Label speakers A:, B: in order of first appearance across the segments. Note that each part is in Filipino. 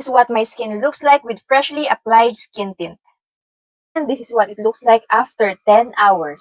A: This is what my skin looks like with freshly applied skin tint. And this is what it looks like after 10 hours.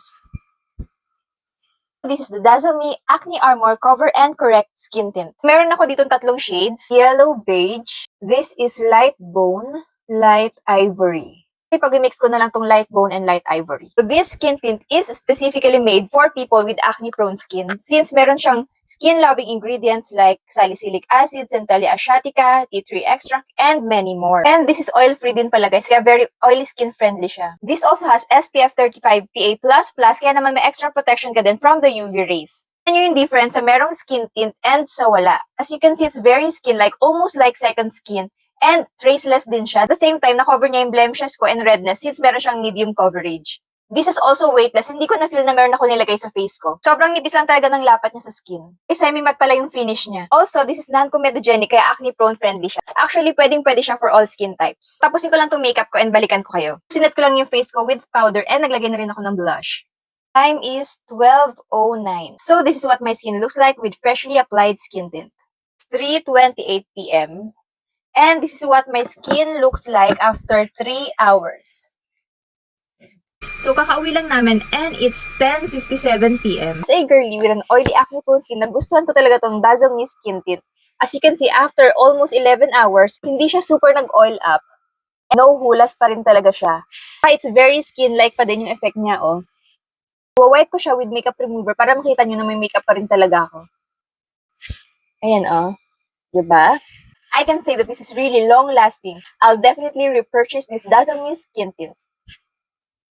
A: This is the Dazzle Me Acne Armor Cover and Correct Skin Tint. Meron ako ditong tatlong shades. Yellow Beige. This is Light Bone, Light Ivory. Pag-mix ko na lang tong light bone and light ivory. So this skin tint is specifically made for people with acne-prone skin since meron siyang skin-loving ingredients like salicylic acid, Centella asiatica, tea tree extract, and many more. And this is oil-free din pala guys, kaya very oily skin friendly siya. This also has SPF 35 PA++, kaya naman may extra protection ka din from the UV rays. Ano yung difference sa merong skin tint and sa wala? As you can see, it's very skin-like, almost like second skin. And traceless din siya. At the same time, na-cover niya yung blemishes ko and redness since meron siyang medium coverage. This is also weightless. Hindi ko na-feel na meron ako nilagay sa face ko. Sobrang nipis lang talaga ng lapat niya sa skin. Semi-matte pala yung finish niya. Also, this is non-comedogenic kaya acne-prone friendly siya. Actually, pwede siya for all skin types. Tapusin ko lang itong makeup ko and balikan ko kayo. Sinet ko lang yung face ko with powder and naglagay na rin ako ng blush. Time is 12:09. So, this is what my skin looks like with freshly applied skin tint. It's 3:28 p.m. And this is what my skin looks like after 3 hours. So, kakauwi lang namin and it's 10:57 p.m. As a girly with an oily acne-prone skin, nagustuhan ko talaga tong Dazzle Me Skin Tint. As you can see, after almost 11 hours, hindi siya super nag-oil up. No hulas pa rin talaga siya. It's very skin-like pa din yung effect niya, oh. Wipe ko siya with makeup remover para makita nyo na may makeup pa rin talaga ako. Ayan, oh. Diba? I can say that this is really long-lasting. I'll definitely repurchase this Dazzle Me Skin Tint.